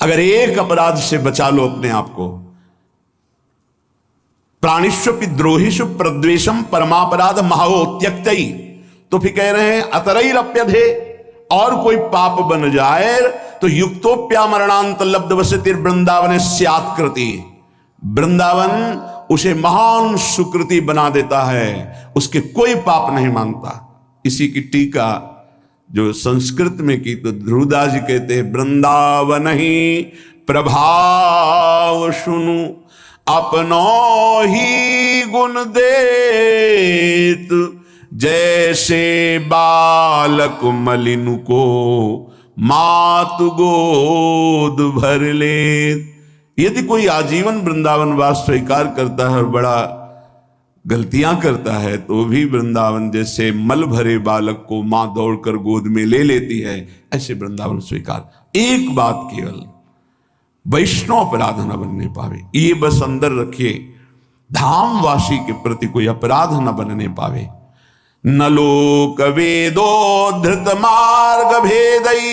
अगर एक अपराध से बचा लो अपने आप को, प्राणिष्वपि द्रोहिषु प्रद्वेषम परमापराध महावो त्यक्तई, तो फिर कह रहे हैं अतरैरप्यधे, और कोई पाप बन जाए तो युक्तोप्या मरणांत लब्ध वसतिर वृंदावन स्यात्कृति, वृंदावन उसे महान सुकृति बना देता है, उसके कोई पाप नहीं मानता। इसी की टीका जो संस्कृत में की तो ध्रुवदास जी कहते हैं वृंदावन ही प्रभाव सुनु अपनो ही गुण देत, जैसे बालक मलिन को मातु गोद भर ले। यदि कोई आजीवन वृंदावन वास स्वीकार करता है और बड़ा गलतियां करता है तो भी वृंदावन जैसे मल भरे बालक को मां दौड़कर गोद में ले लेती है, ऐसे वृंदावन स्वीकार। एक बात केवल वैष्णव अपराध न बनने पावे, ये बस अंदर रखिए, धामवासी के प्रति कोई अपराध न बनने पावे। न लोक वेदो धृत मार्ग भेदई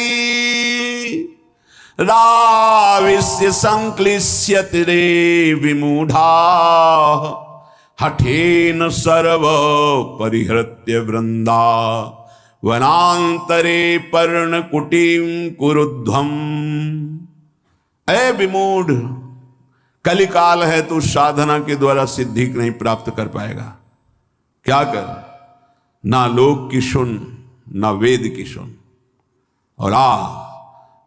राविस्य संक्लिश्यति रे विमूढ़ा, हठेन सर्व परिहृत्य वृंदा वनांतरे पर्ण कुटीम कुरुध्वम। ऐ विमूढ़, कलिकाल है तो साधना के द्वारा सिद्धि नहीं प्राप्त कर पाएगा। क्या कर, ना लोक की सुन ना वेद की सुन, और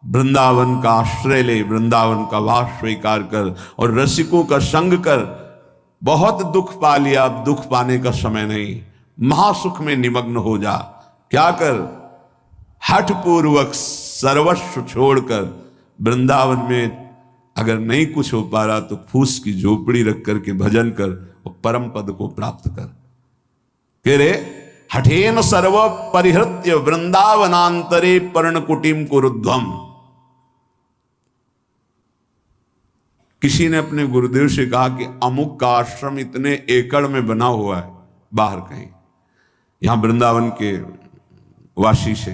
वृंदावन का आश्रय ले, वृंदावन का वास स्वीकार कर और रसिकों का संग कर। बहुत दुख पा लिया, अब दुख पाने का समय नहीं, महासुख में निमग्न हो जा। क्या कर, हठ पूर्वक सर्वस्व छोड़कर वृंदावन में अगर नहीं कुछ हो पा रहा तो फूस की झोपड़ी रख करके भजन कर और परम पद को प्राप्त कर। कह रे हठेन सर्व परिहृत्य वृंदावनांतरे पर्णकुटीम कुरुध्वम। किसी ने अपने गुरुदेव से कहा कि अमुक का आश्रम इतने एकड़ में बना हुआ है बाहर कहीं, यहां वृंदावन के वासी से।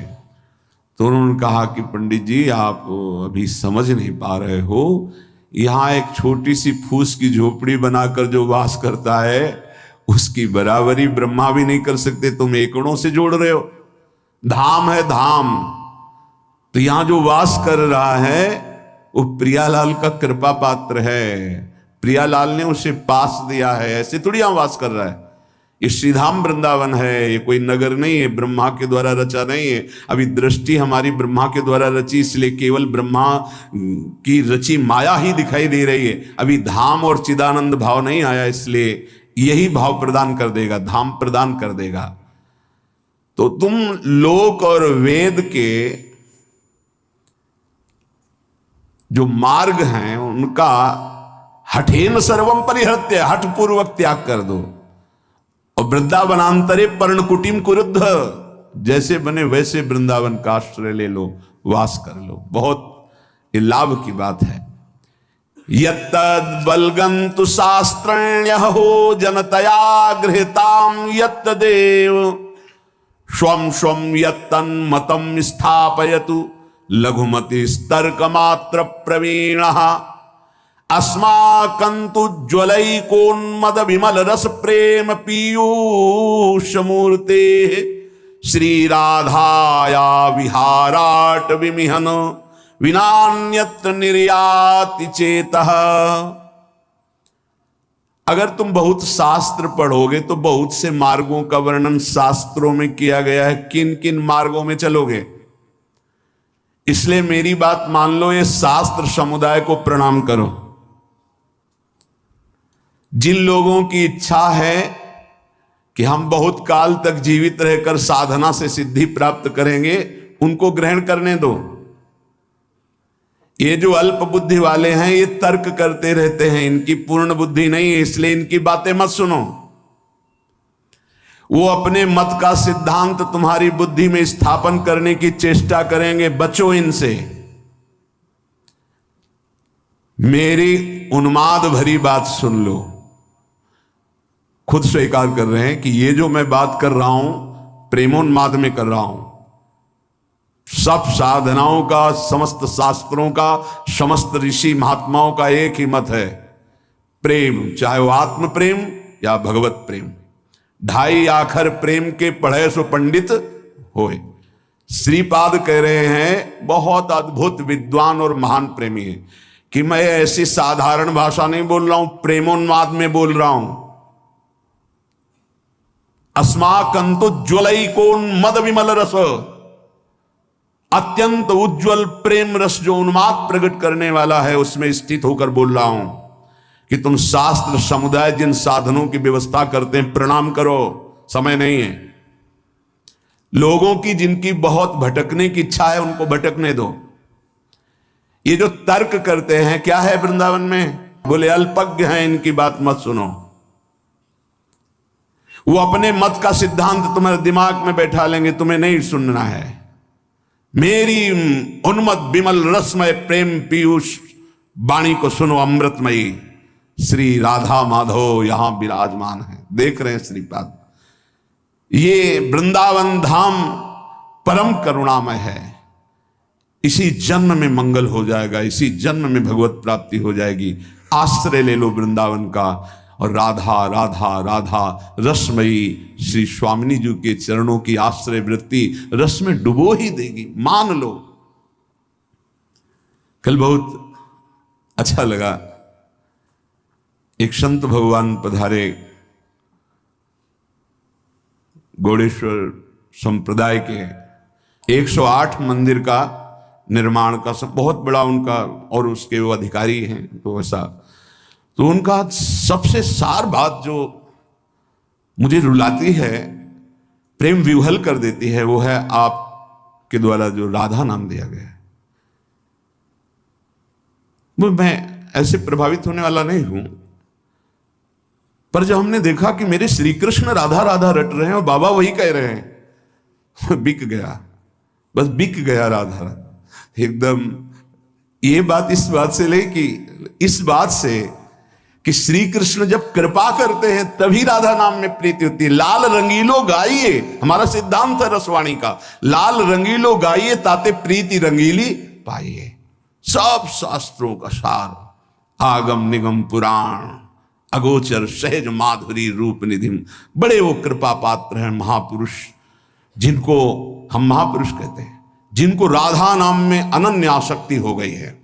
तो उन्होंने कहा कि पंडित जी आप अभी समझ नहीं पा रहे हो, यहां एक छोटी सी फूस की झोपड़ी बनाकर जो वास करता है उसकी बराबरी ब्रह्मा भी नहीं कर सकते, तुम एकड़ों से जोड़ रहे हो। धाम है धाम, तो यहां जो वास कर रहा है वो प्रियालाल का कृपा पात्र है, प्रियालाल ने उसे पास दिया है, ऐसे थोड़ी यहां वास कर रहा है। ये श्रीधाम वृंदावन है, ये कोई नगर नहीं है, ब्रह्मा के द्वारा रचा नहीं है। अभी दृष्टि हमारी ब्रह्मा के द्वारा रची, इसलिए केवल ब्रह्मा की रची माया ही दिखाई दे रही है। अभी धाम और चिदानंद भाव नहीं आया, इसलिए यही भाव प्रदान कर देगा, धाम प्रदान कर देगा। तो तुम लोक और वेद के जो मार्ग हैं उनका हठेन सर्वम परिहृत्य, हठ पूर्वक त्याग कर दो। और वृंदावनांतरे पर्णकुटीम कुरुद्ध, जैसे बने वैसे वृंदावन का आश्रय ले लो, वास कर लो। बहुत ये लाभ की बात है। यत्तद् बलगन्तु शास्त्रण्यहो जनतया गृहीतां यत्तदेव स्वं स्वं यत्तन्मतं स्थापयतु लघुमतिस्तर्कमात्र प्रवीणः। अस्माकन्तु ज्वलैकोन्मद विमल रस प्रेम पीयूष मूर्ते श्रीराधाया विहाराट विमिहन विनान्यत्र निर्याति चेतः। अगर तुम बहुत शास्त्र पढ़ोगे तो बहुत से मार्गों का वर्णन शास्त्रों में किया गया है, किन किन मार्गों में चलोगे। इसलिए मेरी बात मान लो, ये शास्त्र समुदाय को प्रणाम करो। जिन लोगों की इच्छा है कि हम बहुत काल तक जीवित रहकर साधना से सिद्धि प्राप्त करेंगे, उनको ग्रहण करने दो। ये जो अल्प बुद्धि वाले हैं ये तर्क करते रहते हैं, इनकी पूर्ण बुद्धि नहीं है, इसलिए इनकी बातें मत सुनो। वो अपने मत का सिद्धांत तुम्हारी बुद्धि में स्थापन करने की चेष्टा करेंगे, बचो इनसे। मेरी उन्माद भरी बात सुन लो। खुद स्वीकार कर रहे हैं कि ये जो मैं बात कर रहा हूं प्रेमोन्माद में कर रहा हूं। सब साधनाओं का, समस्त शास्त्रों का, समस्त ऋषि महात्माओं का एक ही मत है, प्रेम, चाहे वो आत्म प्रेम या भगवत प्रेम। ढाई आखर प्रेम के पढ़े सो पंडित होए। श्रीपाद कह रहे हैं, बहुत अद्भुत विद्वान और महान प्रेमी है, कि मैं ऐसी साधारण भाषा नहीं बोल रहा हूं, प्रेमोन्माद में बोल रहा हूं। अस्माकंतु ज्वलैकोन्मद विमल रस, अत्यंत उज्जवल प्रेम रस जो उन्माद प्रकट करने वाला है, उसमें स्थित होकर बोल रहा हूं कि तुम शास्त्र समुदाय जिन साधनों की व्यवस्था करते हैं, प्रणाम करो, समय नहीं है। लोगों की जिनकी बहुत भटकने की इच्छा है, उनको भटकने दो। ये जो तर्क करते हैं, क्या है वृंदावन में? बोले अल्पज्ञ हैं, इनकी बात मत सुनो। वो अपने मत का सिद्धांत तुम्हारे दिमाग में बैठा लेंगे, तुम्हें नहीं सुनना है। मेरी उन्मद विमल रसमय प्रेम पीयूष वाणी को सुनो, अमृतमयी। श्री राधा माधव यहां विराजमान है, देख रहे हैं श्रीपाद। ये वृंदावन धाम परम करुणामय है। इसी जन्म में मंगल हो जाएगा, इसी जन्म में भगवत प्राप्ति हो जाएगी। आश्रय ले लो वृंदावन का, और राधा राधा राधा रसमयी श्री स्वामिनी जी के चरणों की आश्रय वृत्ति रस में डुबो ही देगी, मान लो। कल बहुत अच्छा लगा, एक संत भगवान पधारे, गौड़ेश्वर संप्रदाय के 108 मंदिर का निर्माण का सब बहुत बड़ा उनका, और उसके वो अधिकारी हैं तो ऐसा, तो उनका सबसे सार बात जो मुझे रुलाती है, प्रेम विह्वल कर देती है, वो है आपके द्वारा जो राधा नाम दिया गया है। वो मैं ऐसे प्रभावित होने वाला नहीं हूं, पर जब हमने देखा कि मेरे श्री कृष्ण राधा राधा रट रहे हैं और बाबा वही कह रहे हैं, बिक गया, बस बिक गया राधा राधा एकदम। ये बात इस बात से ले कि इस बात से कि श्री कृष्ण जब कृपा करते हैं तभी राधा नाम में प्रीति होती है। लाल रंगीलो गाइए, हमारा सिद्धांत है रसवाणी का, लाल रंगीलो गाइए ताते प्रीति रंगीली पाइए। सब शास्त्रों का सार, आगम निगम पुराण अगोचर सहज माधुरी रूप निधि, बड़े वो कृपा पात्र हैं महापुरुष, जिनको हम महापुरुष कहते हैं, जिनको राधा नाम में अनन्य आसक्ति हो गई है।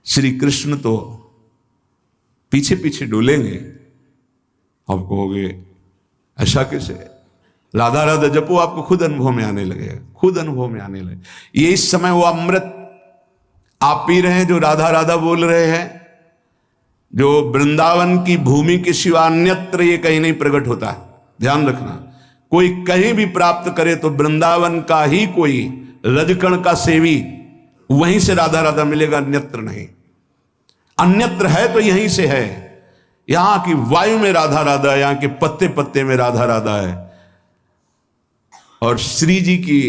श्री कृष्ण तो पीछे पीछे डोलेंगे, आप कहोगे ऐसा कैसे? राधा राधा जपो, आपको खुद अनुभव में आने लगेगा, खुद अनुभव में आने लगे। ये इस समय वो अमृत आप पी रहे हैं जो राधा राधा बोल रहे हैं, जो वृंदावन की भूमि के सिवा अन्यत्र ये कहीं नहीं प्रकट होता है। ध्यान रखना, कोई कहीं भी प्राप्त करे तो वृंदावन का ही कोई रजकण का सेवी, वहीं से राधा राधा मिलेगा, अन्यत्र नहीं। अन्यत्र है तो यहीं से है। यहां की वायु में राधा राधा है, यहां के पत्ते पत्ते में राधा राधा है। और श्री जी की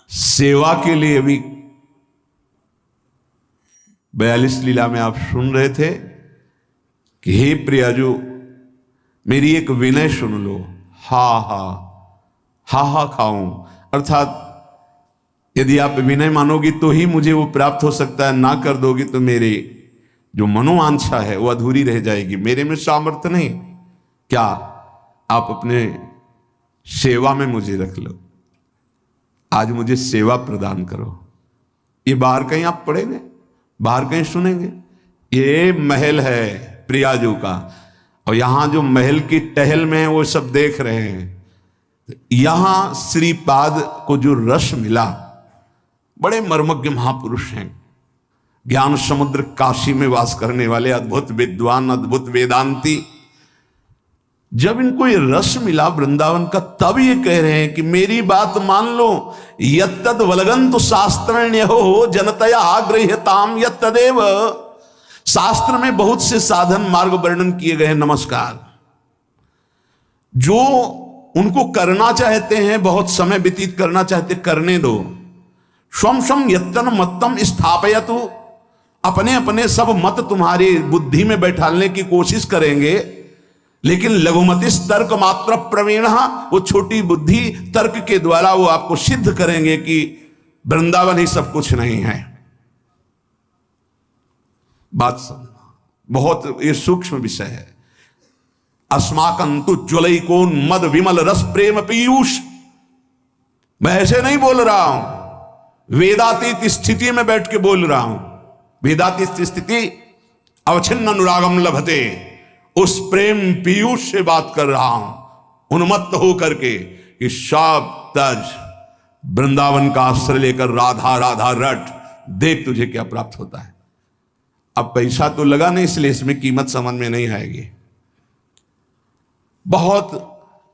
सेवा के लिए भी 42 लीला में आप सुन रहे थे कि हे प्रियाजू मेरी एक विनय सुन लो, हा हा हा हा खाऊं। अर्थात यदि आप विनय मानोगी तो ही मुझे वो प्राप्त हो सकता है, ना कर दोगी तो मेरी जो मनोवांछा है वो अधूरी रह जाएगी, मेरे में सामर्थ्य नहीं। क्या आप अपने सेवा में मुझे रख लो, आज मुझे सेवा प्रदान करो। ये बाहर कहीं आप पढ़ेंगे, बाहर कहीं सुनेंगे? ये महल है प्रियाजू का, और यहां जो महल की टहल में है वो सब देख रहे हैं। यहां श्रीपाद को जो रस मिला, बड़े मर्मज्ञ महापुरुष हैं, ज्ञान समुद्र काशी में वास करने वाले अद्भुत विद्वान, अद्भुत वेदांती। जब इनको ये रस मिला वृंदावन का, तब ये कह रहे हैं कि मेरी बात मान लो, यत्तद वलगंतु शास्त्रण्यो जनतया आग्रह्यताम यत्तदेव। शास्त्र में बहुत से साधन मार्ग वर्णन किए गए, नमस्कार। जो उनको करना चाहते हैं, बहुत समय व्यतीत करना चाहते, करने दो। स्वम स्वम यत्तन मत्तम स्थापयतु, अपने अपने सब मत तुम्हारी बुद्धि में बैठाने की कोशिश करेंगे, लेकिन लघुमतिस तर्क मात्र प्रवीण, वो छोटी बुद्धि तर्क के द्वारा वो आपको सिद्ध करेंगे कि वृंदावन ही सब कुछ नहीं है। बात समझना, बहुत ये सूक्ष्म विषय है। अस्माकंतु ज्वलैकोन्मद विमल रस प्रेम पीयूष। मैं ऐसे नहीं बोल रहा हूं, वेदातीत स्थिति में बैठ के बोल रहा हूं। वेदातीत स्थिति अवच्छिन्न अनुरागम लभते, उस प्रेम पीयूष से बात कर रहा हूं, उन्मत्त हो करके कि सब तज वृंदावन का आश्रय लेकर राधा राधा रट, देख तुझे क्या प्राप्त होता है। अब पैसा तो लगा नहीं, इसलिए इसमें कीमत समझ में नहीं आएगी। बहुत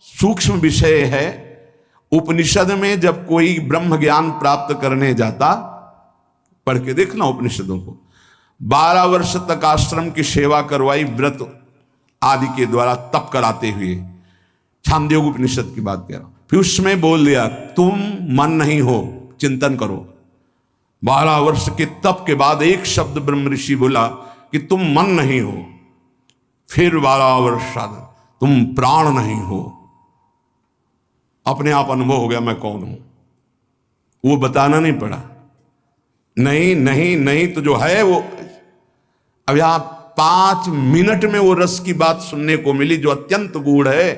सूक्ष्म विषय है। उपनिषद में जब कोई ब्रह्म ज्ञान प्राप्त करने जाता, पढ़ के देखना उपनिषदों को, 12 वर्ष तक आश्रम की सेवा करवाई, व्रत आदि के द्वारा तप कराते हुए। छांदोग्य उपनिषद की बात कह रहा हूं। फिर उसमें बोल दिया तुम मन नहीं हो, चिंतन करो। 12 वर्ष के तप के बाद एक शब्द ब्रह्म ऋषि बोला कि तुम मन नहीं हो। फिर 12 वर्ष तुम प्राण नहीं हो। अपने आप अनुभव हो गया मैं कौन हूं, वो बताना नहीं पड़ा। नहीं नहीं नहीं तो जो है वो। अब यहां 5 मिनट में वो रस की बात सुनने को मिली जो अत्यंत गूढ़ है।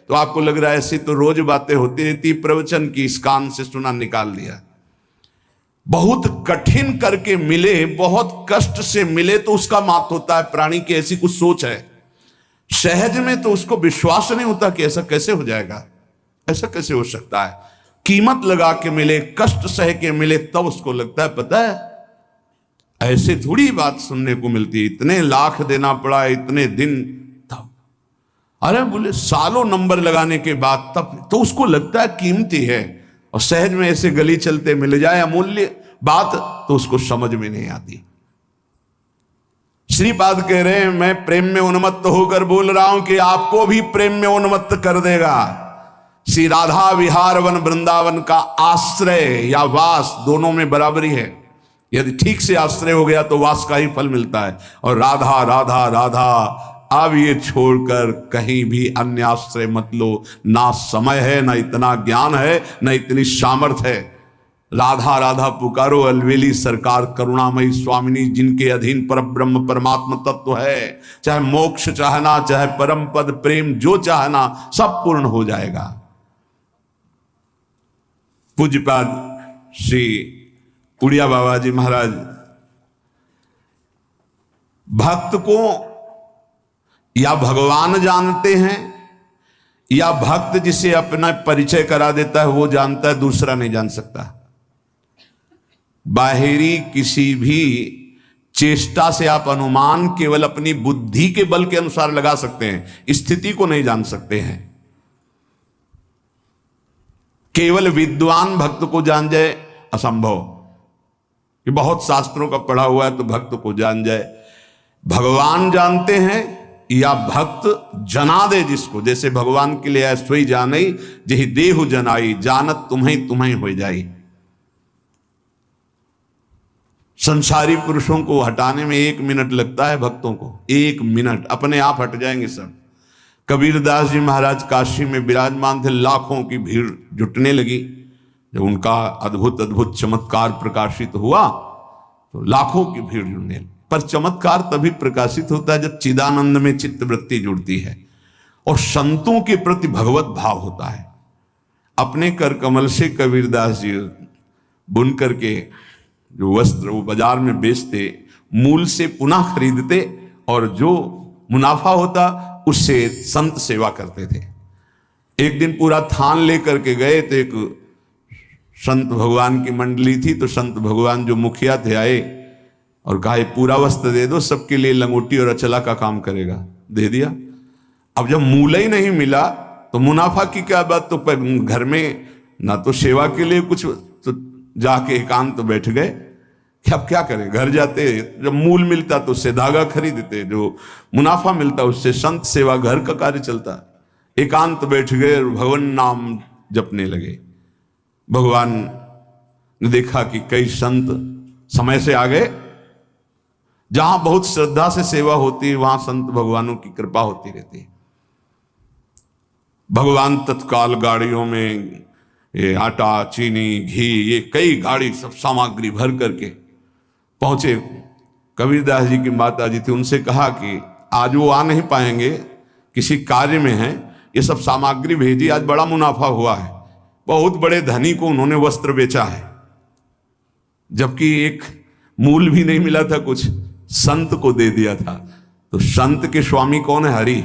तो आपको लग रहा है ऐसी तो रोज बातें होती रहती, प्रवचन की इस कान से सुना निकाल दिया। बहुत कठिन करके मिले, बहुत कष्ट से मिले तो उसका मात होता है। प्राणी की ऐसी कुछ सोच है। सहज में तो उसको विश्वास नहीं होता कि ऐसा कैसे हो जाएगा, ऐसा कैसे हो सकता है। कीमत लगा के मिले, कष्ट सह के मिले, तब उसको लगता है पता है ऐसे थोड़ी बात सुनने को मिलती है। इतने लाख देना पड़ा, इतने दिन, तब अरे बोले सालों नंबर लगाने के बाद तब तो उसको लगता है कीमती है। और सहज में ऐसे गली चलते मिल जाए अमूल्य बात तो उसको समझ में नहीं आती। श्रीपाद कह रहे हैं मैं प्रेम में उन्मत्त होकर बोल रहा हूं कि आपको भी प्रेम में उन्मत्त कर देगा। श्री राधा विहार वन वृंदावन का आश्रय या वास दोनों में बराबरी है। यदि ठीक से आश्रय हो गया तो वास का ही फल मिलता है। और राधा राधा राधा, अब ये छोड़कर कहीं भी अन्य आश्रय मत लो। ना समय है, ना इतना ज्ञान है, ना इतनी सामर्थ्य है। राधा राधा पुकारो, अलवेली सरकार करुणामयी स्वामिनी, जिनके अधीन पर ब्रह्म परमात्मा तत्व है। चाहे मोक्ष चाहना, चाहे परम पद प्रेम जो चाहना, सब पूर्ण हो जाएगा। पूज्यपाद श्री उड़िया बाबा जी महाराज भक्त को या भगवान जानते हैं या भक्त जिसे अपना परिचय करा देता है वो जानता है, दूसरा नहीं जान सकता। बाहरी किसी भी चेष्टा से आप अनुमान केवल अपनी बुद्धि के बल के अनुसार लगा सकते हैं, स्थिति को नहीं जान सकते हैं। केवल विद्वान भक्त को जान जाए असंभव, कि बहुत शास्त्रों का पढ़ा हुआ है तो भक्त को जान जाए। भगवान जानते हैं या भक्त जना दे जिसको, जैसे भगवान के लिए ऐसोई जानई जही देहु जनाई, जानत तुम्हें तुम्हें हो जाई। संसारी पुरुषों को हटाने में 1 मिनट लगता है, भक्तों को 1 मिनट, अपने आप हट जाएंगे सब। कबीरदास जी महाराज काशी में विराजमान थे, लाखों की भीड़ जुटने लगी। जब उनका अद्भुत अद्भुत चमत्कार प्रकाशित हुआ तो लाखों की भीड़ जुटने लगी। पर चमत्कार तभी प्रकाशित होता है जब चिदानंद में चित्त वृत्ति जुड़ती है और संतों के प्रति भगवत भाव होता है। अपने कर कमल से कबीरदास जी बुन करके जो वस्त्र वो बाजार में बेचते, मूल से पुनः खरीदते और जो मुनाफा होता उससे संत सेवा करते थे। एक दिन पूरा थान लेकर के गए तो एक संत भगवान की मंडली थी, तो संत भगवान जो मुखिया थे आए और कहा पूरा वस्त्र दे दो, सबके लिए लंगोटी और अचला का काम करेगा। दे दिया। अब जब मूल ही नहीं मिला तो मुनाफा की क्या बात, तो घर में ना तो सेवा के लिए कुछ, तो जाके एकांत तो बैठ गए कि अब क्या करें। घर जाते जब मूल मिलता तो उससे धागा खरीदते, जो मुनाफा मिलता उससे संत सेवा घर का कार्य चलता। एकांत बैठ गए और भगवान नाम जपने लगे। भगवान ने देखा कि कई संत समय से आ गए। जहां बहुत श्रद्धा से सेवा होती है वहां संत भगवानों की कृपा होती रहती है। भगवान तत्काल गाड़ियों में ये आटा, चीनी, घी, ये कई गाड़ी सब सामग्री भर करके पहुंचे। कबीरदास जी की माता जी थी, उनसे कहा कि आज वो आ नहीं पाएंगे, किसी कार्य में हैं, ये सब सामग्री भेजी, आज बड़ा मुनाफा हुआ है। बहुत बड़े धनी को उन्होंने वस्त्र बेचा है, जबकि एक मूल भी नहीं मिला था, कुछ संत को दे दिया था। तो संत के स्वामी कौन है? हरि।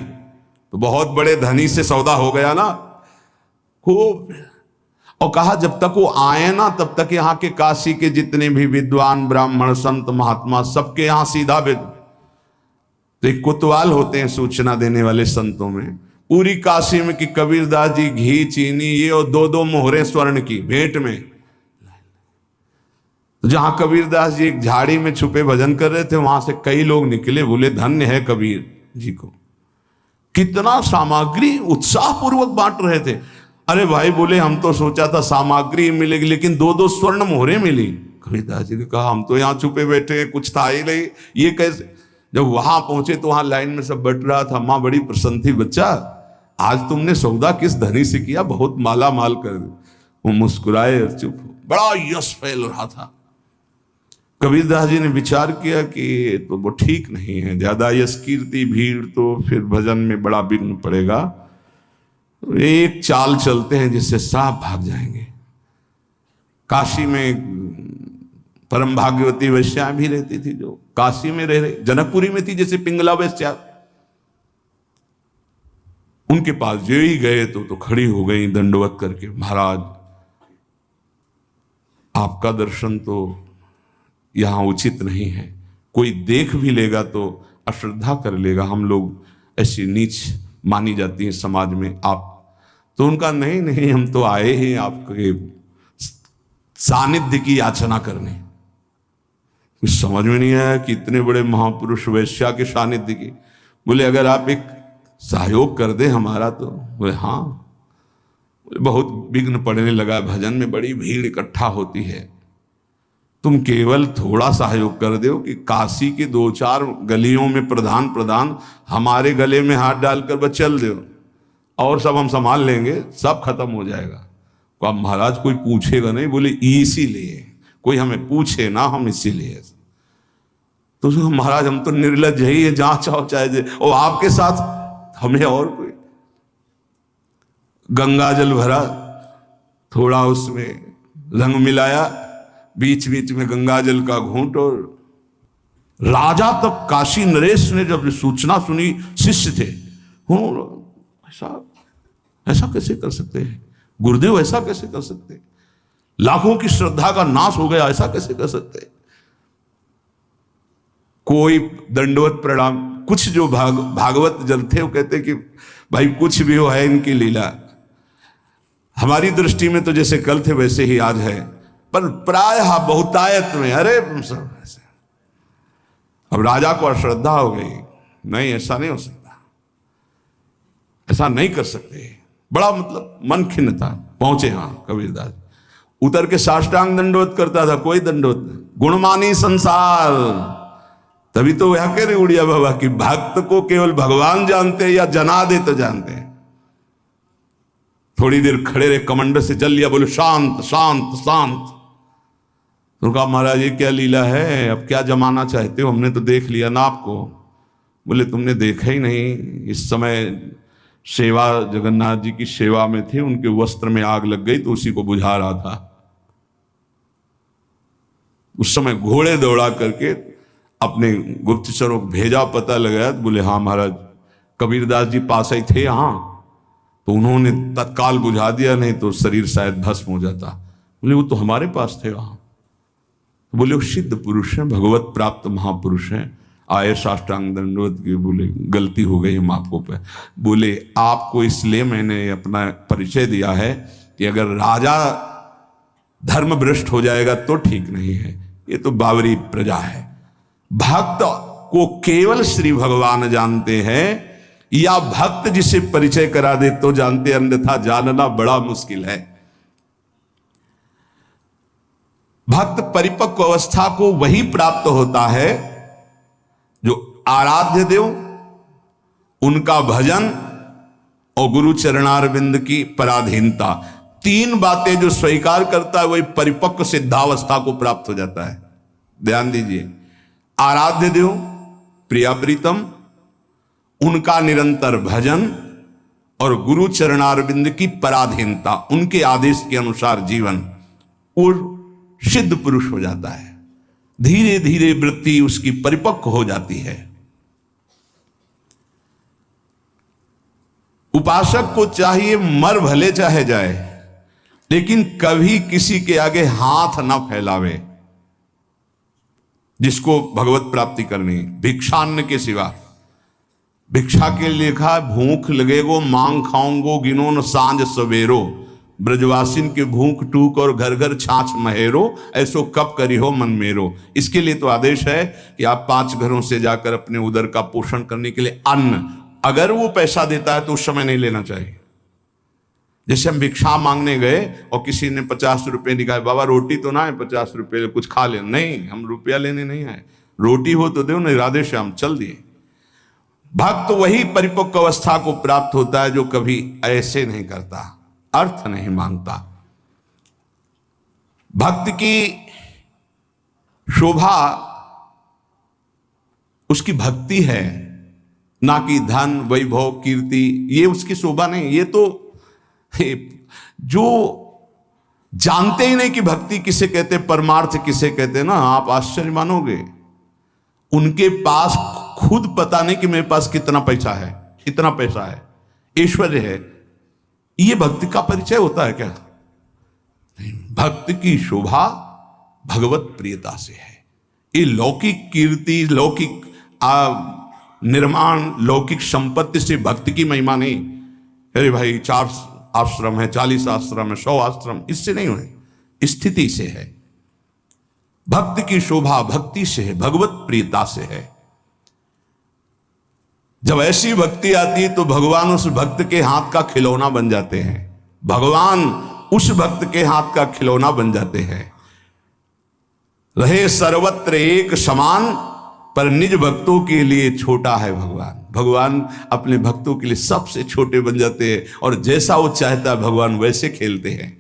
तो बहुत बड़े धनी से सौदा हो गया ना खूब। और कहा जब तक वो आए ना तब तक यहाँ के काशी के जितने भी विद्वान ब्राह्मण संत महात्मा सबके यहाँ सीधा भेज। तो एक कोतवाल होते हैं सूचना देने वाले संतों में, पूरी काशी में कि कबीरदास जी घी, चीनी, ये और 2-2 मोहरें स्वर्ण की भेंट में। तो जहां कबीरदास जी एक झाड़ी में छुपे भजन कर रहे थे, वहां से कई लोग निकले, बोले धन्य है कबीर जी को, कितना सामग्री उत्साह पूर्वक बांट रहे थे। अरे भाई बोले हम तो सोचा था सामग्री मिलेगी, लेकिन 2-2 स्वर्ण मोहरें मिली। कबीरदास जी ने कहा हम तो यहाँ छुपे बैठे हैं, कुछ था ही नहीं, ये कैसे? जब वहां पहुंचे तो वहां लाइन में सब बट रहा था। माँ बड़ी प्रसन्न थी, बच्चा आज तुमने सौदा किस धनी से किया, बहुत माला माल कर दे। वो मुस्कुराए और चुप हो। बड़ा यश फैल रहा था। कबीरदास जी ने विचार किया कि तो वो ठीक नहीं है, ज्यादा यश कीर्ति भीड़ तो फिर भजन में बड़ा विघ्न पड़ेगा। तो एक चाल चलते हैं जिससे साफ भाग जाएंगे। काशी में परम भाग्यवती वैश्या भी रहती थी, जो काशी में रह रही, जनकपुरी में थी जैसे पिंगला वैश्या। उनके पास जो ही गए तो खड़ी हो गई दंडवत करके, महाराज आपका दर्शन तो यहां उचित नहीं है, कोई देख भी लेगा तो अश्रद्धा कर लेगा, हम लोग ऐसी नीच मानी जाती है समाज में आप। तो उनका नहीं नहीं, हम तो आए हैं आपके सानिध्य की याचना करने। कुछ समझ में नहीं आया कि इतने बड़े महापुरुष वैश्या के सानिध्य की। बोले अगर आप एक सहयोग कर दे हमारा तो। बोले हाँ। बोले बहुत विघ्न पड़ने लगा, भजन में बड़ी भीड़ इकट्ठा होती है, तुम केवल थोड़ा सहयोग कर दो कि काशी के 2-4 गलियों में प्रधान हमारे गले में हाथ डालकर बस चल दो, और सब हम संभाल लेंगे, सब खत्म हो जाएगा। अब महाराज कोई पूछेगा नहीं। बोले इसीलिए कोई हमें पूछे ना, हम इसीलिए। तो महाराज हम तो निर्लज ही है, जहां चाहो चाहे, और आपके साथ हमें और कोई। गंगा जल भरा, थोड़ा उसमें रंग मिलाया, बीच बीच में गंगा जल का घूंट। और राजा तक काशी नरेश ने जब सूचना सुनी, शिष्य थे, ऐसा कैसे कर सकते हैं गुरुदेव, ऐसा कैसे कर सकते हैं, लाखों की श्रद्धा का नाश हो गया, ऐसा कैसे कर सकते हैं। कोई दंडवत प्रणाम। कुछ जो भागवत जन थे वो कहते कि भाई कुछ भी हो, है इनकी लीला, हमारी दृष्टि में तो जैसे कल थे वैसे ही आज है, पर प्रायः बहुतायत में अरे सब ऐसे। अब राजा को अश्रद्धा हो गई, नहीं ऐसा नहीं हो सकता, ऐसा नहीं कर सकते। बड़ा मतलब मन खिन्न था। पहुंचे हाँ कबीरदास, उतर के साष्टांग दंडवत करता था, कोई दंडवत नहीं। गुणमानी संसार, तभी तो वह कह रहे उड़िया बाबा कि भक्त को केवल भगवान जानते हैं या जना दे तो जानते हैं। थोड़ी देर खड़े रहे, कमंडल से चल लिया, बोले शांत शांत शांत। तो कहा महाराज ये क्या लीला है, अब क्या जमाना चाहते हो, हमने तो देख लिया ना आपको। बोले तुमने देखा ही नहीं, इस समय सेवा जगन्नाथ जी की सेवा में थे, उनके वस्त्र में आग लग गई तो उसी को बुझा रहा था। उस समय घोड़े दौड़ा करके अपने गुप्तचरों को भेजा, पता लगाया तो बोले हाँ महाराज कबीरदास जी पास ही थे यहाँ, तो उन्होंने तत्काल बुझा दिया, नहीं तो शरीर शायद भस्म हो जाता। बोले वो तो हमारे पास थे वहां। तो बोले वो सिद्ध पुरुष हैं, भगवत प्राप्त महापुरुष हैं, आए साष्टांग दंडवत की। बोले गलती हो गई हम आपको पे। बोले आपको इसलिए मैंने अपना परिचय दिया है कि अगर राजा धर्म भ्रष्ट हो जाएगा तो ठीक नहीं है, ये तो बावरी प्रजा है। भक्त को केवल श्री भगवान जानते हैं, या भक्त जिसे परिचय करा दे तो जानते, अन्यथा जानना बड़ा मुश्किल है। भक्त परिपक्व अवस्था को वही प्राप्त होता है जो आराध्य देव, उनका भजन और गुरु चरणारविंद की पराधीनता। तीन बातें जो स्वीकार करता है वही परिपक्व सिद्धावस्था को प्राप्त हो जाता है। ध्यान दीजिए, आराध्य देव, प्रिया प्रीतम, उनका निरंतर भजन और गुरु चरणारविंद की पराधीनता, उनके आदेश के अनुसार जीवन, वो सिद्ध पुरुष हो जाता है। धीरे धीरे वृत्ति उसकी परिपक्व हो जाती है। उपासक को चाहिए मर भले चाहे जाए, लेकिन कभी किसी के आगे हाथ ना फैलावे। जिसको भगवत प्राप्ति करनी, भिक्षान्न के सिवा, भिक्षा के लिखा भूख लगेगो मांग खाऊंगो गिनो न सांझ सवेरो, ब्रजवासिन के भूख टूक और घर घर छाछ महेरो, ऐसो कब करी हो मन मेरो। इसके लिए तो आदेश है कि आप 5 घरों से जाकर अपने उदर का पोषण करने के लिए अन्न, अगर वो पैसा देता है तो उस समय नहीं लेना चाहिए। जैसे हम भिक्षा मांगने गए और किसी ने 50 रुपये दिखाए, बाबा रोटी तो ना है, 50 रुपये कुछ खा ले। नहीं, हम रुपया लेने नहीं आए, रोटी हो तो दो ना, राधे श्याम, चल दिए। भक्त वही परिपक्व अवस्था को प्राप्त होता है जो कभी ऐसे नहीं करता, अर्थ नहीं मांगता। भक्त की शोभा उसकी भक्ति है, ना कि धन वैभव कीर्ति, ये उसकी शोभा नहीं। ये तो जो जानते ही नहीं कि भक्ति किसे कहते, परमार्थ किसे कहते ना, आप आश्चर्य मानोगे। उनके पास खुद पता नहीं कि मेरे पास कितना पैसा है, इतना पैसा है, ऐश्वर्य है, ये भक्ति का परिचय होता है क्या? भक्त की शोभा भगवत प्रियता से है। ये लौकिक कीर्ति, लौकिक निर्माण, लौकिक संपत्ति से भक्त की महिमा नहीं। अरे भाई 4 आश्रम है, 40 आश्रम है, 100 आश्रम, इससे नहीं हुए, स्थिति से है। भक्त की शोभा भक्ति से है, भगवत प्रियता से है। जब ऐसी भक्ति आती है तो भगवान उस भक्त के हाथ का खिलौना बन जाते हैं। भगवान उस भक्त के हाथ का खिलौना बन जाते हैं। रहे सर्वत्र एक समान, पर निज भक्तों के लिए छोटा है भगवान। भगवान अपने भक्तों के लिए सबसे छोटे बन जाते हैं और जैसा वो चाहता है भगवान वैसे खेलते हैं।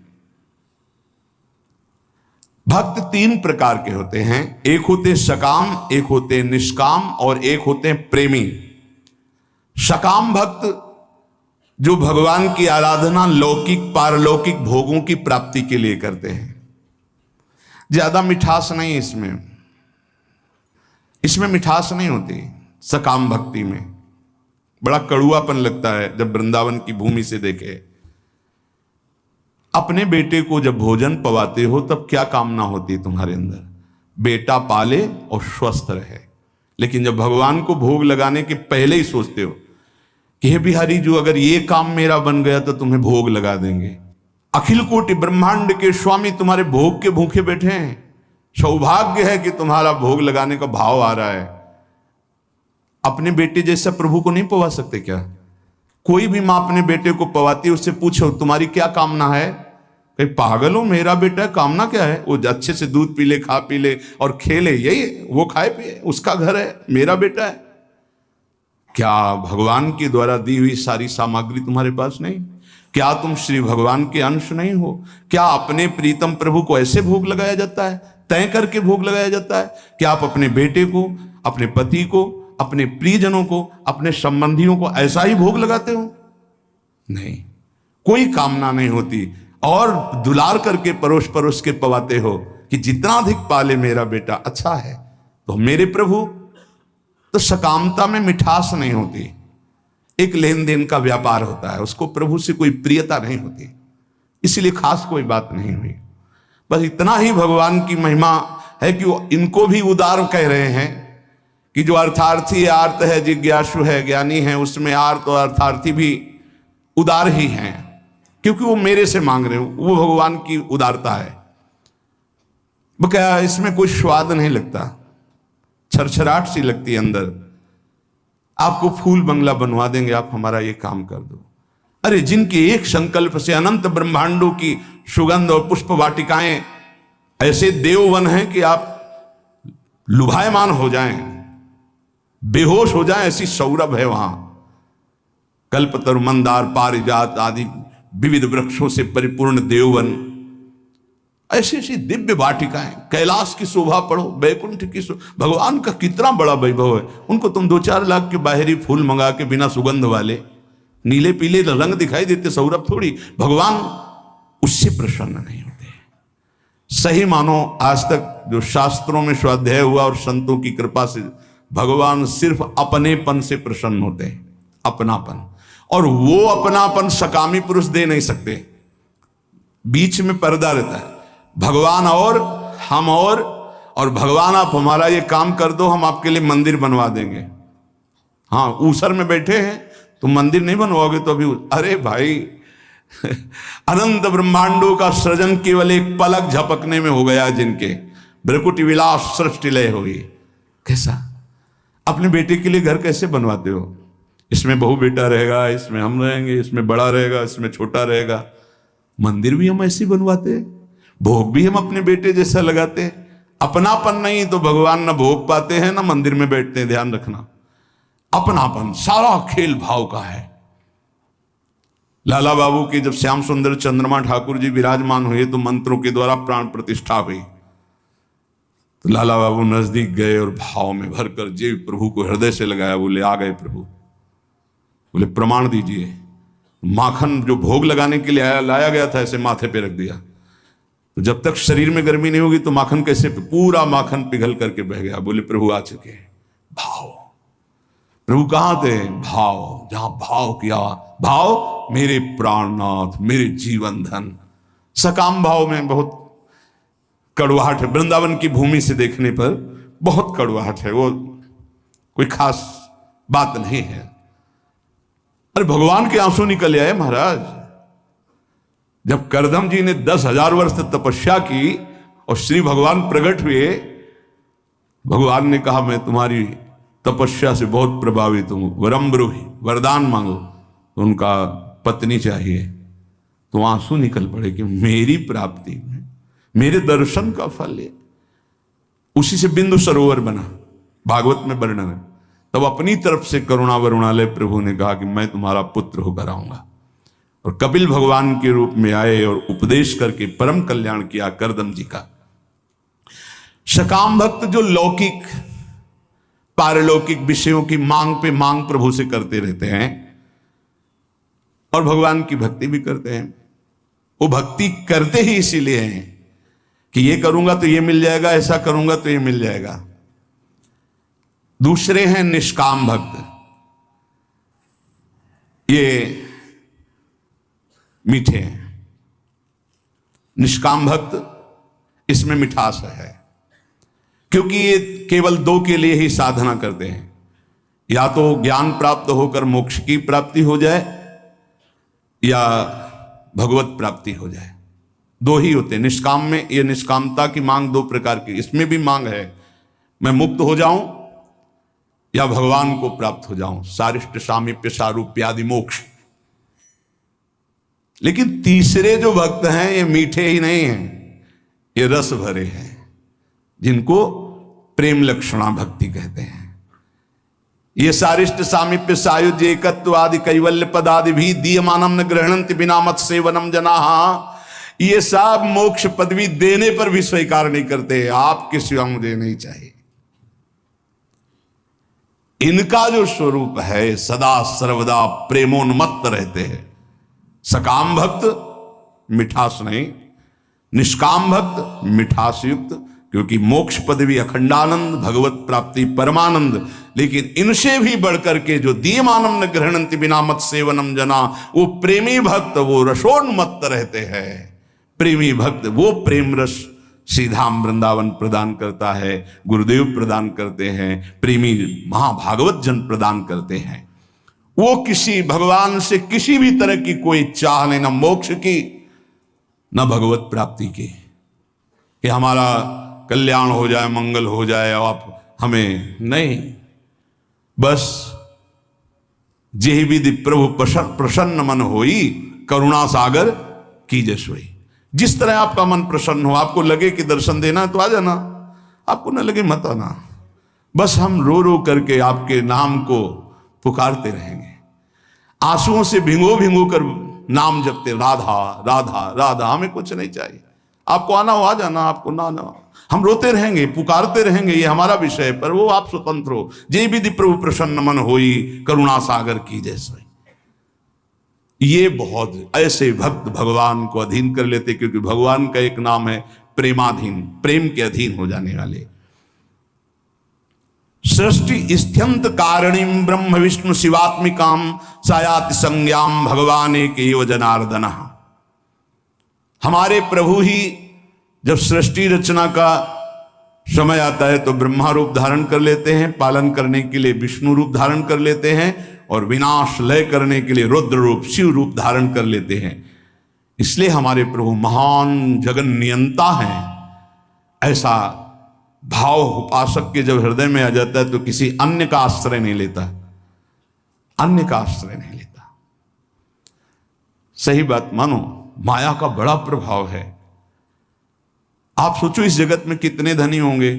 भक्त 3 प्रकार के होते हैं, एक होते सकाम, एक होते निष्काम और एक होते प्रेमी। सकाम भक्त जो भगवान की आराधना लौकिक पारलौकिक भोगों की प्राप्ति के लिए करते हैं। ज्यादा मिठास नहीं इसमें मिठास नहीं होती। सकाम भक्ति में बड़ा कड़ुआपन लगता है। जब वृंदावन की भूमि से देखे, अपने बेटे को जब भोजन पवाते हो तब क्या कामना होती है तुम्हारे अंदर? बेटा पाले और स्वस्थ रहे। लेकिन जब भगवान को भोग लगाने के पहले ही सोचते हो कि हे बिहारी जो अगर ये काम मेरा बन गया तो तुम्हें भोग लगा देंगे। अखिल कोटि ब्रह्मांड के स्वामी तुम्हारे भोग के भूखे बैठे हैं। सौभाग्य है कि तुम्हारा भोग लगाने का भाव आ रहा है। अपने बेटे जैसा प्रभु को नहीं पवा सकते क्या? कोई भी मां अपने बेटे को पवाती है, उससे पूछो तुम्हारी क्या कामना है? कहीं पागल हो, मेरा बेटा कामना क्या है? वो अच्छे से दूध पी ले, खा पी ले और खेले, यही वो खाए पिए, उसका घर है, मेरा बेटा है। क्या भगवान के द्वारा दी हुई सारी सामग्री तुम्हारे पास नहीं? क्या तुम श्री भगवान के अंश नहीं हो? क्या अपने प्रीतम प्रभु को ऐसे भोग लगाया जाता है, तय करके भोग लगाया जाता है? क्या आप अपने बेटे को, अपने पति को, अपने प्रियजनों को, अपने संबंधियों को ऐसा ही भोग लगाते हो? नहीं, कोई कामना नहीं होती और दुलार करके परोस परोस के पवाते हो कि जितना अधिक पाले मेरा बेटा अच्छा है। तो मेरे प्रभु, तो सकामता में मिठास नहीं होती, एक लेन देन का व्यापार होता है, उसको प्रभु से कोई प्रियता नहीं होती, इसलिए खास कोई बात नहीं हुई। बस इतना ही भगवान की महिमा है कि वो इनको भी उदार कह रहे हैं कि जो अर्थार्थी आर्त है, जिज्ञासु है, ज्ञानी है, उसमें आर्त और अर्थार्थी भी उदार ही हैं, क्योंकि वो मेरे से मांग रहे हो। वो भगवान की उदारता है। क्या इसमें कोई स्वाद नहीं लगता, छरछराहट सी लगती है अंदर। आपको फूल बंगला बनवा देंगे, आप हमारा ये काम कर दो। अरे जिनके एक संकल्प से अनंत ब्रह्मांडों की सुगंध और पुष्प वाटिकाएं, ऐसे देववन हैं कि आप लुभायमान हो जाएं, बेहोश हो जाएं, ऐसी सौरभ है वहां। कल्पतरु मंदार पारिजात आदि विविध वृक्षों से परिपूर्ण देववन, ऐसी ऐसी दिव्य वाटिकाएं, कैलाश की शोभा पढ़ो, बैकुंठ की शोभा, भगवान का कितना बड़ा वैभव है। उनको तुम 2-4 लाख के बाहरी फूल मंगा के बिना सुगंध वाले नीले पीले रंग दिखाई देते, सौरभ थोड़ी, भगवान उससे प्रसन्न नहीं होते। सही मानो आज तक जो शास्त्रों में स्वाध्याय हुआ और संतों की कृपा से भगवान सिर्फ अपनेपन से प्रसन्न होते हैं, अपनापन, और वो अपनापन सकामी पुरुष दे नहीं सकते। बीच में पर्दा रहता है, भगवान और हम और भगवान आप हमारा ये काम कर दो, हम आपके लिए मंदिर बनवा देंगे। हाँ, ऊसर में बैठे हैं, तुम मंदिर नहीं बनवाओगे तो अभी, अरे भाई अनंत ब्रह्मांडों का सृजन केवल एक पलक झपकने में हो गया, जिनके भ्रकुटी विलास सृष्टि लय हुई। कैसा अपने बेटे के लिए घर कैसे बनवाते हो? इसमें बहू बेटा रहेगा, इसमें हम रहेंगे, इसमें बड़ा रहेगा, इसमें छोटा रहेगा। मंदिर भी हम ऐसे बनवाते, भोग भी हम अपने बेटे जैसा लगाते। अपनापन नहीं तो भगवान ना भोग पाते हैं ना मंदिर में बैठते हैं, ध्यान रखना। अपनापन सारा खेल भाव का है। लाला बाबू के जब श्याम सुंदर चंद्रमा ठाकुर जी विराजमान हुए तो मंत्रों के द्वारा प्राण प्रतिष्ठा हुई, तो लाला बाबू नजदीक गए और भाव में भरकर जे प्रभु को हृदय से लगाया। बोले आ गए प्रभु, बोले प्रमाण दीजिए। माखन जो भोग लगाने के लिए लाया गया था ऐसे माथे पे रख दिया, तो जब तक शरीर में गर्मी नहीं होगी तो माखन कैसे, पूरा माखन पिघल करके बह गया। बोले प्रभु आ चुके हैं। भाव, प्रभु कहां थे? भाव, जहां भाव किया, भाव मेरे प्राणनाथ, मेरे जीवन धन। सकाम भाव में बहुत कड़वाहट है, वृंदावन की भूमि से देखने पर बहुत कड़वाहट है, वो कोई खास बात नहीं है। अरे भगवान के आंसू निकल आए महाराज। जब करदम जी ने 10,000 वर्ष तपस्या की और श्री भगवान प्रकट हुए, भगवान ने कहा मैं तुम्हारी तपस्या से बहुत प्रभावित हूं, वरम ब्रूहि, वरदान मांगो। तो उनका पत्नी चाहिए, तो आंसू निकल पड़े कि मेरी प्राप्ति में, मेरे दर्शन का फल है। उसी से बिंदु सरोवर बना, भागवत में वर्णन है। तब अपनी तरफ से करुणा वरुणालय प्रभु ने कहा कि मैं तुम्हारा पुत्र होकर आऊंगा, और कपिल भगवान के रूप में आए और उपदेश करके परम कल्याण किया करदम जी का। सकाम भक्त जो लौकिक पारलौकिक विषयों की मांग पे मांग प्रभु से करते रहते हैं और भगवान की भक्ति भी करते हैं, वो भक्ति करते ही इसीलिए हैं कि ये करूंगा तो ये मिल जाएगा, ऐसा करूंगा तो ये मिल जाएगा। दूसरे हैं निष्काम भक्त, ये मीठे हैं। निष्काम भक्त, इसमें मिठास है, क्योंकि ये केवल 2 के लिए ही साधना करते हैं, या तो ज्ञान प्राप्त होकर मोक्ष की प्राप्ति हो जाए या भगवत प्राप्ति हो जाए। 2 ही होते हैं निष्काम में। ये निष्कामता की मांग 2 प्रकार की, इसमें भी मांग है, मैं मुक्त हो जाऊं या भगवान को प्राप्त हो जाऊं, सारिष्ट सामीप्य सारूप्यादि मोक्ष। लेकिन तीसरे जो भक्त हैं ये मीठे ही नहीं हैं, ये रस भरे हैं, जिनको प्रेम लक्षणा भक्ति कहते हैं। ये सारिष्ट सामीप्य सायुज्य एकत्व आदि कैवल्य पदादि भी दीयमानम न गृहणन्ति बिना मत सेवनम जनाहा, ये सब मोक्ष पदवी देने पर भी स्वीकार नहीं करते, आपके सिवा मुझे नहीं चाहिए। इनका जो स्वरूप है सदा सर्वदा प्रेमोन्मत्त रहते हैं। सकाम भक्त मिठास नहीं, निष्काम भक्त मिठास युक्त, क्योंकि मोक्ष पदवी अखंडानंद, भगवत प्राप्ति परमानंद। लेकिन इनसे भी बढ़कर के जो दीयमानम न ग्रहणन्ति बिना मत सेवनम जना, वो प्रेमी भक्त वो रसोन्मत्त रहते हैं। प्रेमी भक्त वो प्रेम रस सीधाम वृंदावन प्रदान करता है, गुरुदेव प्रदान करते हैं, प्रेमी महाभागवत जन प्रदान करते हैं। वो किसी भगवान से किसी भी तरह की कोई चाह नहीं, न मोक्ष की न भगवत प्राप्ति की, कि हमारा कल्याण हो जाए, मंगल हो जाए, आप हमें नहीं। बस जेहि विधि प्रभु प्रसन्न मन होई, करुणा सागर कीजे सोई। जिस तरह आपका मन प्रसन्न हो, आपको लगे कि दर्शन देना है तो आ जाना, आपको न लगे मत आना। बस हम रो रो करके आपके नाम को पुकारते रहेंगे। आंसुओं से भिंगो भिंगो कर नाम जपते, राधा राधा राधा। हमें कुछ नहीं चाहिए, आपको आना हो आ जाना, आपको ना आना हम रोते रहेंगे, पुकारते रहेंगे, ये हमारा विषय है, पर वो आप स्वतंत्र हो। जय विधि प्रभु प्रसन्न मन होई, करुणा सागर की जैसे। ये बहुत ऐसे भक्त भगवान को अधीन कर लेते, क्योंकि भगवान का एक नाम है प्रेमाधीन, प्रेम के अधीन हो जाने वाले। सृष्टि स्त्यंत कारणीम ब्रह्म विष्णु शिवात्मिकाम सायाति संज्ञाम भगवान एकेव जनार्दन। हमारे प्रभु ही जब सृष्टि रचना का समय आता है तो ब्रह्मा रूप धारण कर लेते हैं, पालन करने के लिए विष्णु रूप धारण कर लेते हैं, और विनाश लय करने के लिए रुद्र रूप शिव रूप धारण कर लेते हैं। इसलिए हमारे प्रभु महान जगन नियंता हैं। ऐसा भाव उपासक के जब हृदय में आ जाता है तो किसी अन्य का आश्रय नहीं लेता, अन्य का आश्रय नहीं लेता। सही बात मानो, माया का बड़ा प्रभाव है। आप सोचो इस जगत में कितने धनी होंगे,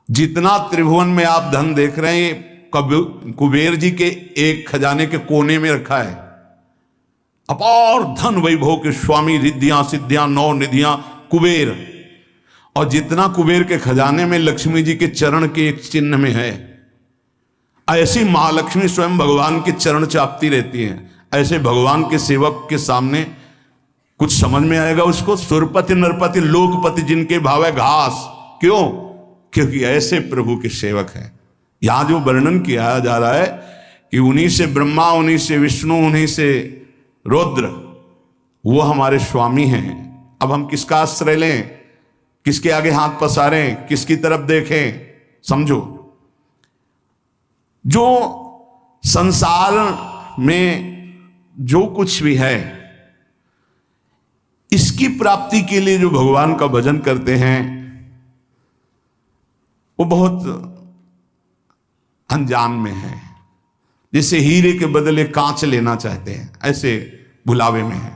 जितना त्रिभुवन में आप धन देख रहे हैं कुबेर जी के एक खजाने के कोने में रखा है। अपार धन वैभव के स्वामी, रिद्धियां सिद्धियां नौ निधियां कुबेर। और जितना कुबेर के खजाने में लक्ष्मी जी के चरण के एक चिन्ह में है, ऐसी महालक्ष्मी स्वयं भगवान के चरण चापती रहती हैं। ऐसे भगवान के सेवक के सामने कुछ समझ में आएगा उसको? सुरपति नरपति लोकपति जिनके भाव है घास। क्यों? क्योंकि ऐसे प्रभु के सेवक हैं। यहां जो वर्णन किया जा रहा है कि उन्हीं से ब्रह्मा, उन्हीं से विष्णु, उन्हीं से रुद्र, वो हमारे स्वामी हैं। अब हम किसका आश्रय लें, किसके आगे हाथ पसारें, किसकी तरफ देखें? समझो, जो संसार में जो कुछ भी है, इसकी प्राप्ति के लिए जो भगवान का भजन करते हैं वो बहुत अनजान में है। जैसे हीरे के बदले कांच लेना चाहते हैं, ऐसे भुलावे में है।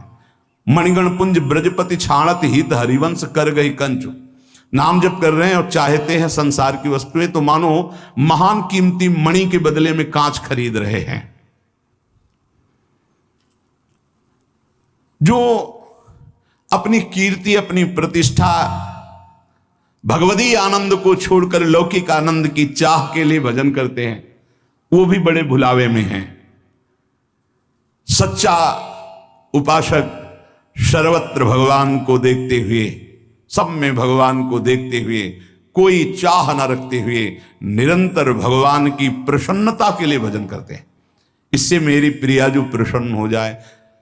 मणिगण पुंज ब्रजपति छाणत हित हरिवंश कर गई कंचु। नाम जप कर रहे हैं और चाहते हैं संसार की वस्तुएं, तो मानो महान कीमती मणि के बदले में कांच खरीद रहे हैं। जो अपनी कीर्ति, अपनी प्रतिष्ठा, भगवदी आनंद को छोड़कर लौकिक आनंद की चाह के लिए भजन करते हैं, वो भी बड़े भुलावे में हैं। सच्चा उपासक सर्वत्र भगवान को देखते हुए, सब में भगवान को देखते हुए, कोई चाह न रखते हुए निरंतर भगवान की प्रसन्नता के लिए भजन करते हैं। इससे मेरी प्रिया जो प्रसन्न हो जाए।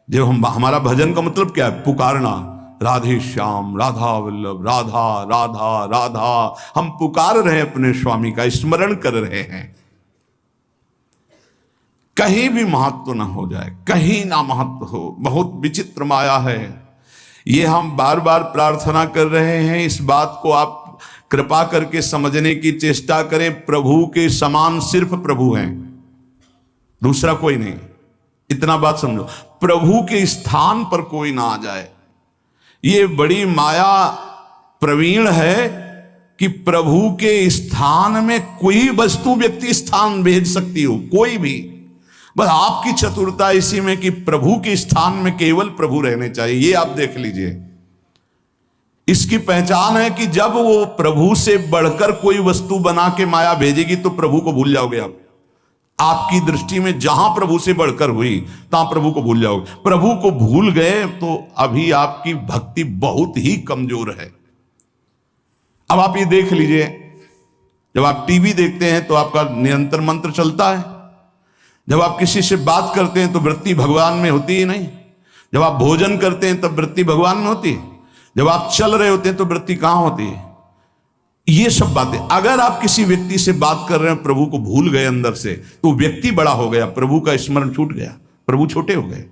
जब हमारा भजन का मतलब क्या है? पुकारना, राधे श्याम राधा वल्लभ राधा राधा राधा। हम पुकार रहे हैं, अपने स्वामी का स्मरण कर रहे हैं। कहीं भी महत्व ना हो जाए, कहीं ना महत्व हो। बहुत विचित्र माया है ये। हम बार बार प्रार्थना कर रहे हैं, इस बात को आप कृपा करके समझने की चेष्टा करें। प्रभु के समान सिर्फ प्रभु हैं, दूसरा कोई नहीं। इतना बात समझो, प्रभु के स्थान पर कोई ना आ जाए। ये बड़ी माया प्रवीण है कि प्रभु के स्थान में कोई वस्तु व्यक्ति स्थान भेज सकती हो, कोई भी। बस आपकी चतुरता इसी में कि प्रभु के स्थान में केवल प्रभु रहने चाहिए। ये आप देख लीजिए, इसकी पहचान है कि जब वो प्रभु से बढ़कर कोई वस्तु बना के माया भेजेगी तो प्रभु को भूल जाओगे आप। आपकी दृष्टि में जहां प्रभु से बढ़कर हुई तहां प्रभु को भूल जाओगे। प्रभु को भूल गए तो अभी आपकी भक्ति बहुत ही कमजोर है। अब आप ये देख लीजिए, जब आप टीवी देखते हैं तो आपका निरंतर मंत्र चलता है। जब आप किसी से बात करते हैं तो वृत्ति भगवान में होती ही नहीं। जब आप भोजन करते हैं तब वृत्ति भगवान में होती है। जब आप चल रहे होते हैं तो वृत्ति कहां होती है? ये सब बातें, अगर आप किसी व्यक्ति से बात कर रहे हैं, प्रभु को भूल गए अंदर से, तो व्यक्ति बड़ा हो गया, प्रभु का स्मरण छूट गया, प्रभु छोटे हो गए।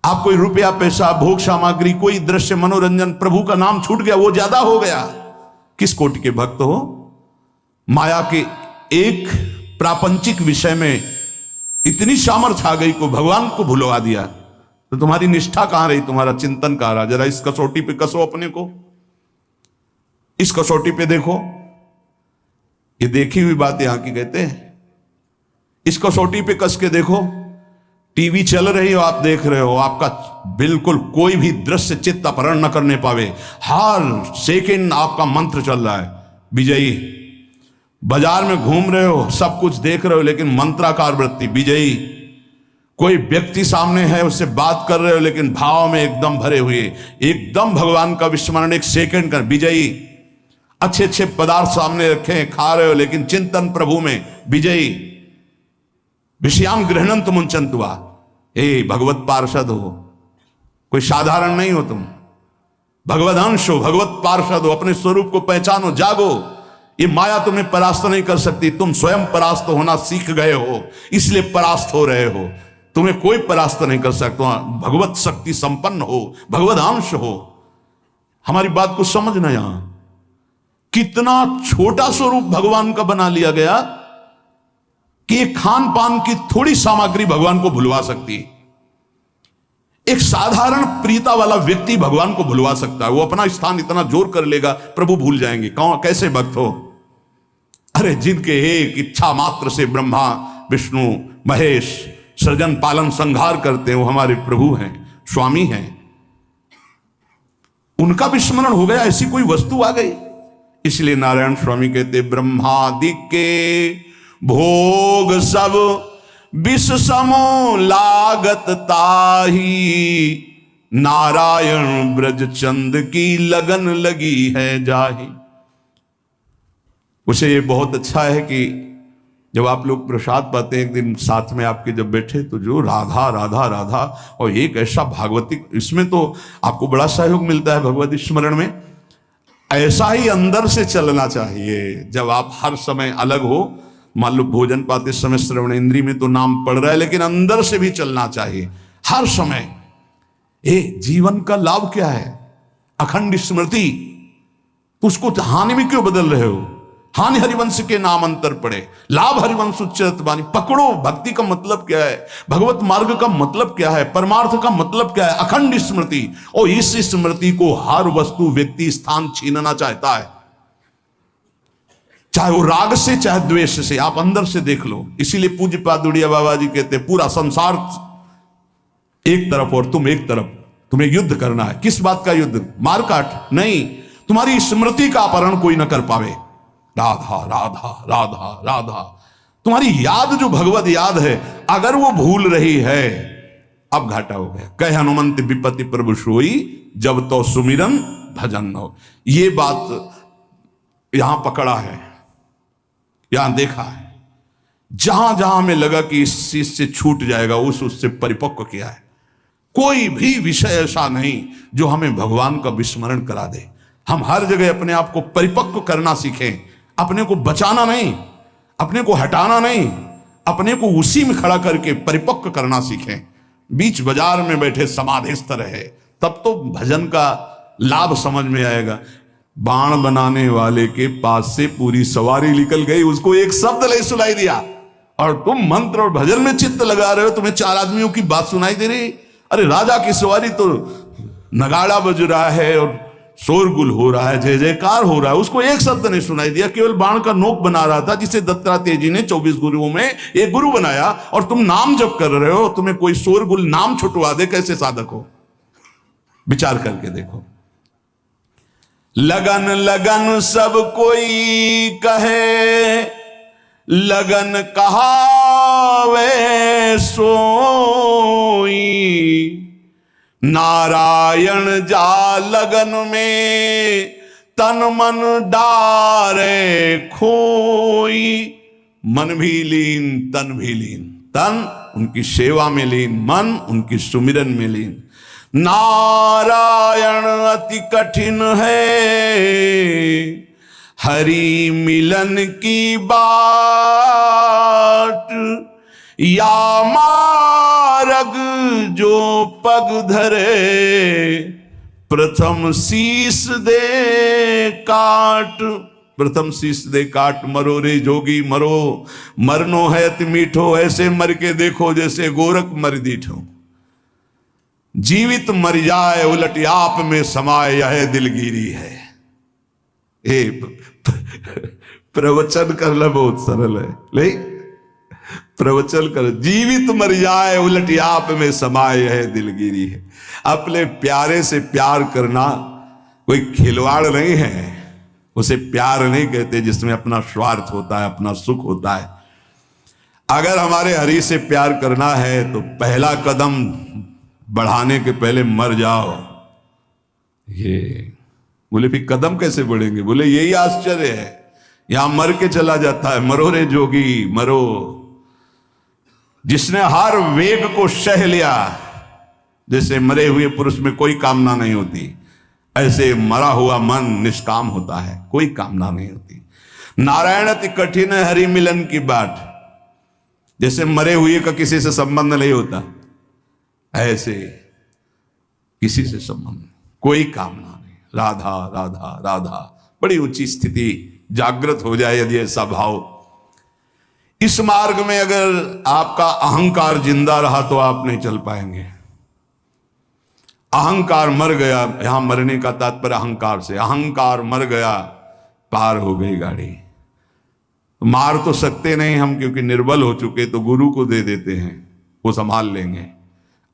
आप कोई रुपया पैसा भोग सामग्री, कोई दृश्य मनोरंजन, प्रभु का नाम छूट गया, वो ज्यादा हो गया। किस कोटि के भक्त हो? माया के एक प्रापंचिक विषय में इतनी सामर्थ्य आ गई को भगवान को भुलवा दिया, तो तुम्हारी निष्ठा कहां रही, तुम्हारा चिंतन कहां रहा? जरा इस कसौटी पे कसो अपने को, इस कसौटी पे देखो। ये देखी हुई बात यहां की कहते हैं, इस कसौटी पे कस के देखो। टीवी चल रही हो, आप देख रहे हो, आपका बिल्कुल कोई भी दृश्य चित्त अपहरण न करने पावे, हर सेकंड आपका मंत्र चल रहा है विजयी। बाजार में घूम रहे हो, सब कुछ देख रहे हो, लेकिन मंत्राकार वृत्ति विजयी। कोई व्यक्ति सामने है, उससे बात कर रहे हो, लेकिन भाव में एकदम भरे हुए, एकदम भगवान का विस्मरण एक सेकंड कर विजयी। अच्छे अच्छे पदार्थ सामने रखे, खा रहे हो, लेकिन चिंतन प्रभु में विजयी। विषयान गृहणंत मुंचंतुआ, भगवत पार्षद हो, कोई साधारण नहीं हो तुम, भगवत अंश हो, भगवत पार्षद हो, अपने स्वरूप को पहचानो, जागो। ये माया तुम्हें परास्त नहीं कर सकती, तुम स्वयं परास्त होना सीख गए हो, इसलिए परास्त हो रहे हो। तुम्हें कोई परास्त नहीं कर सकता, भगवत शक्ति संपन्न हो, भगवत अंश हो। हमारी बात को समझना, यहां कितना छोटा स्वरूप भगवान का बना लिया गया कि खान पान की थोड़ी सामग्री भगवान को भुलवा सकती है। एक साधारण प्रियता वाला व्यक्ति भगवान को भुलवा सकता है। वो अपना स्थान इतना जोर कर लेगा, प्रभु भूल जाएंगे। कौन, कैसे भक्त हो? अरे जिनके एक इच्छा मात्र से ब्रह्मा विष्णु महेश सृजन पालन संहार करते हैं, वो हमारे प्रभु हैं, स्वामी हैं। उनका विस्मरण हो गया, ऐसी कोई वस्तु आ गई। इसलिए नारायण स्वामी कहते, ब्रह्मादि के भोग सब विष समो लागत ताही, नारायण ब्रज चंद की लगन लगी है जाही। उसे ये बहुत अच्छा है कि जब आप लोग प्रसाद पाते हैं, एक दिन साथ में आपके जब बैठे, तो जो राधा राधा राधा और एक ऐसा भागवती, इसमें तो आपको बड़ा सहयोग मिलता है भगवती स्मरण में। ऐसा ही अंदर से चलना चाहिए। जब आप हर समय अलग हो, मान लो भोजन पाते समय श्रवण इंद्री में तो नाम पड़ रहा है, लेकिन अंदर से भी चलना चाहिए हर समय। जीवन का लाभ क्या है? अखंड स्मृति। उसको हानि में क्यों बदल रहे हो? हानि हरिवंश के नाम अंतर पड़े, लाभ हरिवंश उच्चरत बानी। पकड़ो, भक्ति का मतलब क्या है, भगवत मार्ग का मतलब क्या है, परमार्थ का मतलब क्या है? अखंड स्मृति। और इस स्मृति को हर वस्तु व्यक्ति स्थान छीनना चाहता है, चाहे वो राग से चाहे द्वेष से। आप अंदर से देख लो। इसीलिए पूज्य पादुड़िया बाबा जी कहते हैं, पूरा संसार एक तरफ और तुम एक तरफ, तुम्हें युद्ध करना है। किस बात का युद्ध? मारकाट नहीं, तुम्हारी स्मृति का अपहरण कोई ना कर पावे। राधा राधा राधा राधा, तुम्हारी याद जो भगवत याद है, अगर वो भूल रही है, अब घाटा हो गया। कह हनुमंत विपत्ति प्रभु सोई, जब तो सुमिरन भजन हो। ये बात यहां पकड़ा है, यहां देखा है। जहां जहां में लगा कि इस चीज से छूट जाएगा, उससे परिपक्व किया है। कोई भी विषय ऐसा नहीं जो हमें भगवान का विस्मरण करा दे। हम हर जगह अपने आप को परिपक्व करना सीखें, अपने को बचाना नहीं, अपने को हटाना नहीं, अपने को उसी में खड़ा करके परिपक्व करना सीखें। बीच बाजार में बैठे समाधिस्थ रहे, तब तो भजन का लाभ समझ में आएगा। बाण बनाने वाले के पास से पूरी सवारी निकल गई, उसको एक शब्द नहीं सुनाई दिया, और तुम मंत्र और भजन में चित्त लगा रहे हो, तुम्हें चार आदमियों की बात सुनाई दे रही। अरे राजा की सवारी तो नगाड़ा बज रहा है और शोरगुल हो रहा है, जय जयकार हो रहा है, उसको एक शब्द नहीं सुनाई दिया। केवल बाण का नोक बना रहा था, जिसे दत्तात्रेय जी ने 24 गुरुओं में एक गुरु बनाया, और तुम नाम जप कर रहे हो। तुम्हें कोई शोरगुल नाम छुटवा दे, कैसे साधक हो? विचार करके देखो। लगन लगन सब कोई कहे, लगन कहावे सोई, नारायण जा लगन में तन मन डारे खोई। मन भी लीन तन भी लीन, तन उनकी सेवा में लीन, मन उनकी सुमिरन में लीन। नारायण अति कठिन है, हरि मिलन की बाट, या मार्ग जो पग धरे, प्रथम शीस दे काट। प्रथम शीस दे काट, मरो रे जोगी मरो, मरनो है अति मीठो, ऐसे मर के देखो जैसे गोरख मर दीठो। जीवित मर जाए उलट आप में समाए, यह दिलगिरी है। प्रवचन करना बहुत सरल है, नहीं प्रवचन कर, जीवित मर जाए उलट आप में समाये है दिलगिरी है। अपने प्यारे से प्यार करना कोई खिलवाड़ नहीं है, उसे प्यार नहीं कहते जिसमें अपना स्वार्थ होता है, अपना सुख होता है। अगर हमारे हरि से प्यार करना है तो पहला कदम बढ़ाने के पहले मर जाओ। ये बोले फिर कदम कैसे बढ़ेंगे? बोले यही आश्चर्य है, यहां मर के चला जाता है। मरो रे जोगी मरो, जिसने हर वेग को सह लिया, जैसे मरे हुए पुरुष में कोई कामना नहीं होती, ऐसे मरा हुआ मन निष्काम होता है, कोई कामना नहीं होती। नारायण अति कठिन है हरि मिलन की बाट, जैसे मरे हुए का किसी से संबंध नहीं होता, ऐसे किसी से संबंध, कोई कामना नहीं। राधा राधा राधा, बड़ी ऊंची स्थिति जागृत हो जाए यदि ऐसा भाव। इस मार्ग में अगर आपका अहंकार जिंदा रहा तो आप नहीं चल पाएंगे। अहंकार मर गया, यहां मरने का तात्पर्य अहंकार से, अहंकार मर गया, पार हो गई गाड़ी। मार तो सकते नहीं हम, क्योंकि निर्बल हो चुके, तो गुरु को दे देते हैं, वो संभाल लेंगे।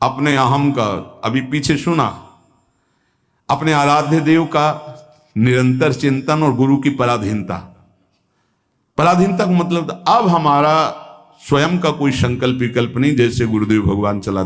अपने अहम का अभी पीछे सुना, अपने आराध्य देव का निरंतर चिंतन और गुरु की पराधीनता। पराधीनता का मतलब अब हमारा स्वयं का कोई संकल्प विकल्प नहीं, जैसे गुरुदेव भगवान चलाते